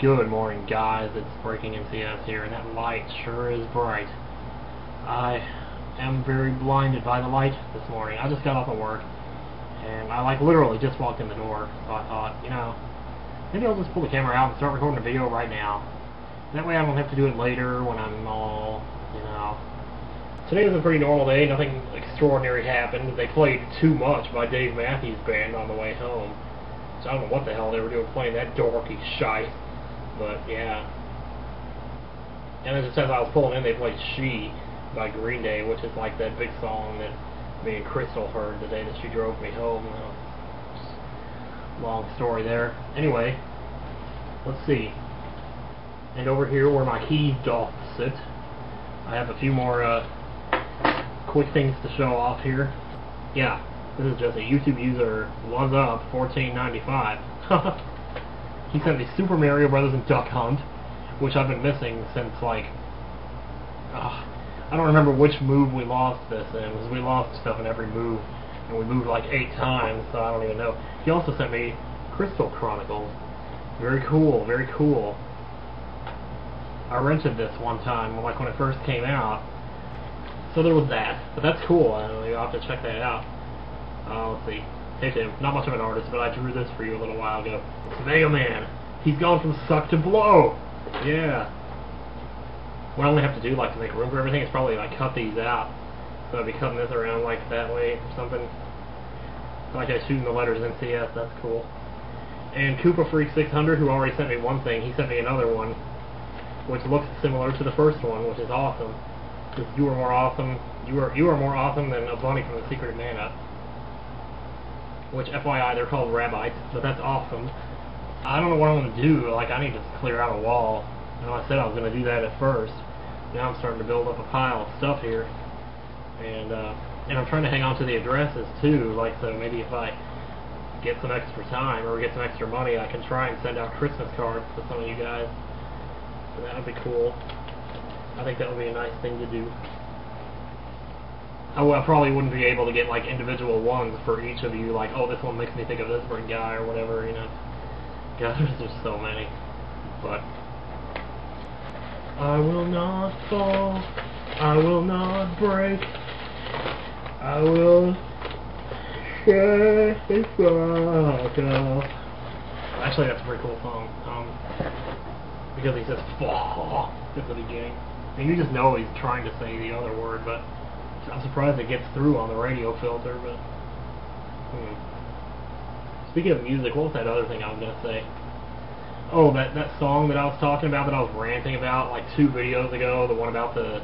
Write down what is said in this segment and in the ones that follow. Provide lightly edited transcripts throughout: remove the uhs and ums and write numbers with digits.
Good morning, guys. It's Breaking NCS here, and that light sure is bright. I am very blinded by the light this morning. I just got off of work, and I literally just walked in the door, so I thought, maybe I'll just pull the camera out and start recording a video right now. That way I don't have to do it later when I'm all, Today was a pretty normal day. Nothing extraordinary happened. They played Too Much by Dave Matthews Band on the way home. So I don't know what the hell they were doing playing that dorky shite. But, yeah. And as it says, I was pulling in, they played She by Green Day, which is like that big song that me and Crystal heard the day that she drove me home. Long story there. Anyway, let's see. And over here where my he doth sit, I have a few more quick things to show off here. Yeah, this is just a YouTube user, What's Up 1495. He sent me Super Mario Brothers and Duck Hunt, which I've been missing since I don't remember which move we lost this in, because we lost stuff in every move, and we moved like 8 times, so I don't even know. He also sent me Crystal Chronicles. Very cool, very cool. I rented this one time, when it first came out, so there was that. But that's cool. You'll have to check that out. Let's see. Hey Tim, not much of an artist, but I drew this for you a little while ago. It's Mega Man. He's gone from suck to blow. Yeah. What I only have to do, to make room for everything, is probably cut these out. So I'd be cutting this around that way or something. Like I shooting the letters NCS. That's cool. And Koopa Freak 600, who already sent me one thing, he sent me another one, which looks similar to the first one, which is awesome. Because you are more awesome. You are more awesome than a bunny from the Secret of Mana. Which, FYI, they're called Rabbites, but that's awesome. I don't know what I'm going to do. I need to clear out a wall. I said I was going to do that at first. Now I'm starting to build up a pile of stuff here. And I'm trying to hang on to the addresses, too. So maybe if I get some extra time or get some extra money, I can try and send out Christmas cards to some of you guys. So that would be cool. I think that would be a nice thing to do. I probably wouldn't be able to get individual ones for each of you, oh, this one makes me think of this guy or whatever, God, there's just so many. But I will not fall, I will not break, I will shake this rock off. Actually, that's a pretty cool song. Because he says fall at the beginning. And you just know he's trying to say the other word, but I'm surprised it gets through on the radio filter, but... Speaking of music, what was that other thing I was going to say? Oh, that song that I was talking about, that I was ranting about, 2 videos ago, the one about the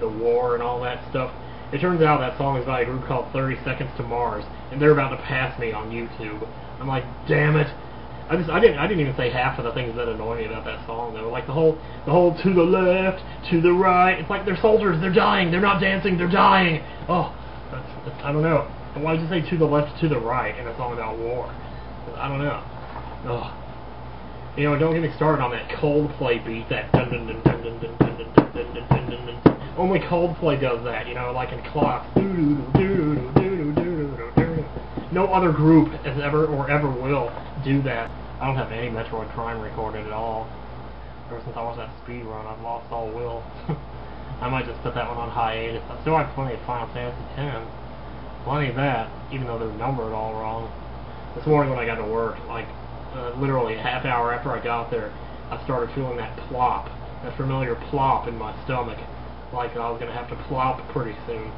war and all that stuff. It turns out that song is by a group called 30 Seconds to Mars, and they're about to pass me on YouTube. I'm like, damn it! I didn't even say half of the things that annoy me about that song though. The whole to the left, to the right. It's they're soldiers, they're dying, they're not dancing, they're dying. Oh, that's I don't know. Why did you say to the left, to the right in a song about war? I don't know. Oh, don't get me started on that Coldplay beat. That dun dun dun dun dun dun dun dun dun dun dun dun dun. Only Coldplay does that. In clocks. No other group has ever or ever will do that. I don't have any Metroid Prime recorded at all. Ever since I watched that speed run, I've lost all will. I might just put that one on hiatus. I still have plenty of Final Fantasy X. Plenty of that, even though they're numbered all wrong. This morning when I got to work, literally a half hour after I got there, I started feeling that plop, that familiar plop in my stomach. I was going to have to plop pretty soon.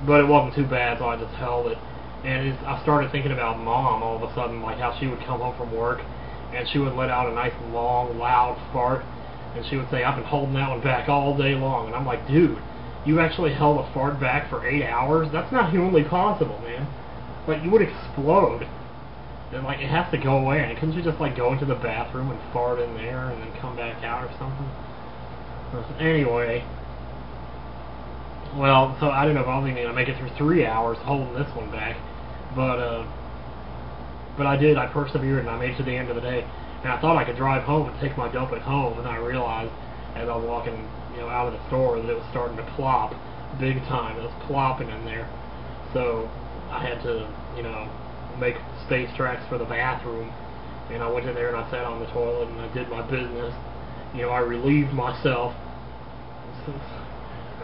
But it wasn't too bad, so I just held it. And I started thinking about Mom all of a sudden, how she would come home from work, and she would let out a nice, long, loud fart, and she would say, I've been holding that one back all day long. And I'm like, dude, you actually held a fart back for 8 hours? That's not humanly possible, man. You would explode. And, it has to go away. And couldn't you just, go into the bathroom and fart in there and then come back out or something? Anyway... Well, so I don't know if I was even going to make it through 3 hours holding this one back, but I did. I persevered and I made it to the end of the day. And I thought I could drive home and take my dump at home, and I realized as I was walking, out of the store that it was starting to plop big time. It was plopping in there, so I had to, make space tracks for the bathroom and I went in there and I sat on the toilet and I did my business. You know, I relieved myself.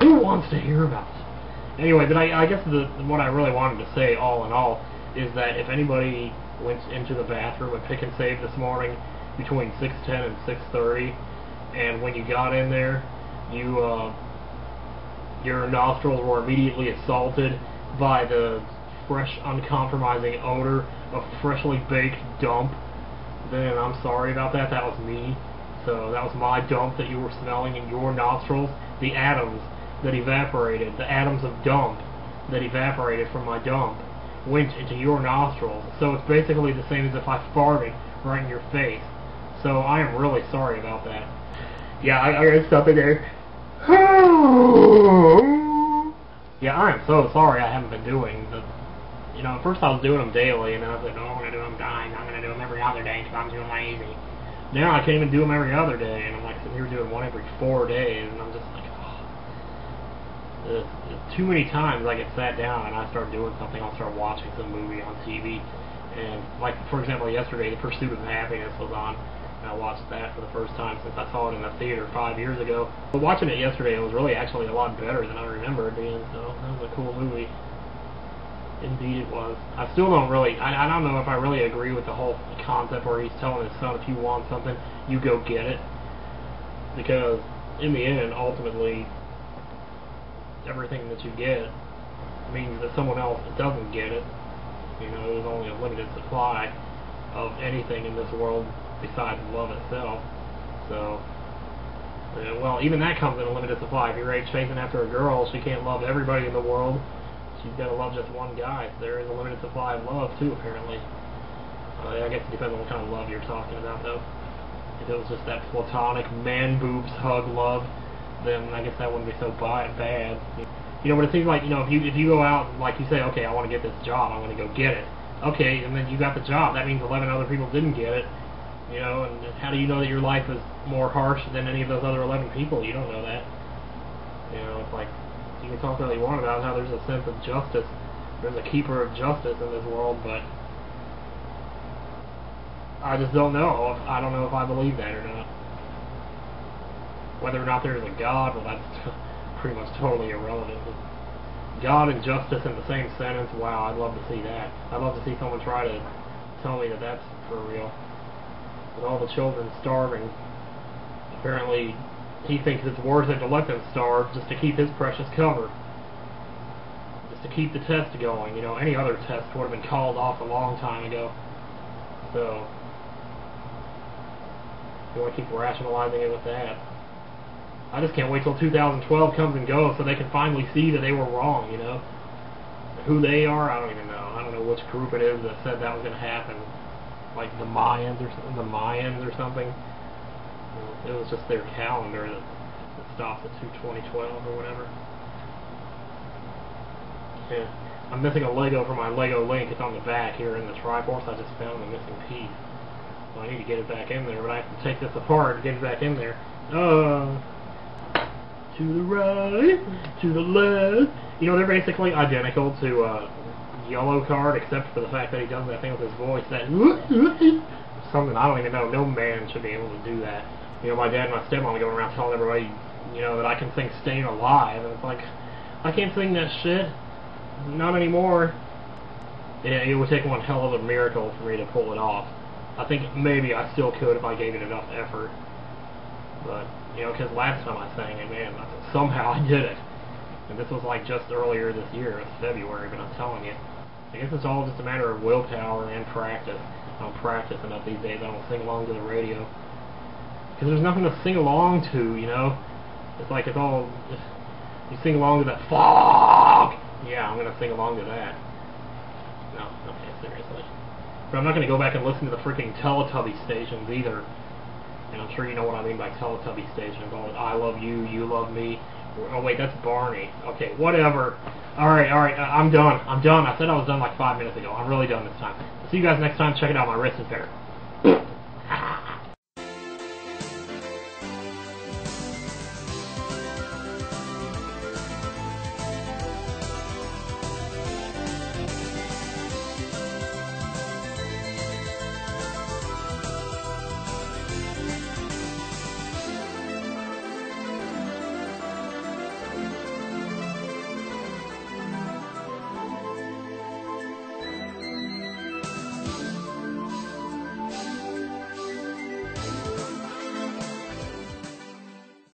Who wants to hear about it? Anyway, but I guess what I really wanted to say, all in all, is that if anybody went into the bathroom at Pick and Save this morning between 6:10 and 6:30, and when you got in there, your nostrils were immediately assaulted by the fresh, uncompromising odor of freshly baked dump, then I'm sorry about that. That was me. So that was my dump that you were smelling in your nostrils. The atoms that evaporated, the atoms of dump that evaporated from my dump went into your nostrils. So it's basically the same as if I farted right in your face. So I am really sorry about that. Yeah, I gotta stop it there. Yeah, I am so sorry I haven't been doing the... You know, at first I was doing them daily, and then I was like, no, I'm going to do them dying. I'm going to do them every other day because I'm doing lazy. Now I can't even do them every other day, and I'm like sitting here doing one every 4 days, and I'm just like, oh. Too many times I get sat down and I start doing something. I'll start watching some movie on TV, and like, for example, yesterday, The Pursuit of Happiness was on, and I watched that for the first time since I saw it in the theater 5 years ago. But watching it yesterday, it was really actually a lot better than I remember it being, so that was a cool movie. Indeed it was. I still don't really, I don't know if I really agree with the whole concept where he's telling his son, if you want something, you go get it. Because, in the end, ultimately, everything that you get means that someone else doesn't get it. You know, there's only a limited supply of anything in this world besides love itself. So, well, even that comes in a limited supply. If you're chasing after a girl, she can't love everybody in the world. She's got to love just one guy. So there is a limited supply of love, too, apparently. I guess it depends on what kind of love you're talking about, though. If it was just that platonic man-boobs hug love, then I guess that wouldn't be so bad. You know, but it seems like, you know, if you go out, like you say, okay, I want to get this job, I want to go get it. Okay, and then you got the job. That means 11 other people didn't get it. You know, and how do you know that your life is more harsh than any of those other 11 people? You don't know that. You know, it's like, you can talk all you want about how there's a sense of justice. There's a keeper of justice in this world, but I just don't know. I don't know if I believe that or not. Whether or not there's a God, well, that's pretty much totally irrelevant. God and justice in the same sentence, wow, I'd love to see that. I'd love to see someone try to tell me that that's for real. With all the children starving, apparently he thinks it's worth it to let them starve just to keep his precious cover. Just to keep the test going. You know, any other test would have been called off a long time ago. So, you want to keep rationalizing it with that. I just can't wait till 2012 comes and goes so they can finally see that they were wrong, you know. Who they are, I don't even know. I don't know which group it is that said that was going to happen. Like the Mayans or something. It was just their calendar that stops at 2012 or whatever. Yeah. I'm missing a Lego for my Lego Link. It's on the back here in the Triforce. I just found the missing piece. So I need to get it back in there, but I have to take this apart to get it back in there. To the right, to the left. You know, they're basically identical to Yellow Card, except for the fact that he does that thing with his voice. That something I don't even know. No man should be able to do that. You know, my dad and my stepmom go around telling everybody, you know, that I can sing Staying Alive, and it's like, I can't sing that shit. Not anymore. Yeah, it would take one hell of a miracle for me to pull it off. I think maybe I still could if I gave it enough effort. But, you know, because last time I sang it, man, somehow I did it. And this was like just earlier this year, it was February, but I'm telling you. I guess it's all just a matter of willpower and practice. I don't practice enough these days. I don't sing along to the radio. Because there's nothing to sing along to, you know? It's like it's all... You sing along to that fuck! Yeah, I'm going to sing along to that. No, okay, seriously. But I'm not going to go back and listen to the freaking Teletubby stations either. And I'm sure you know what I mean by Teletubby stations. All I love you, you love me. Oh wait, that's Barney. Okay, whatever. Alright, I'm done. I said I was done like 5 minutes ago. I'm really done this time. See you guys next time. Check it out, my wrist is better.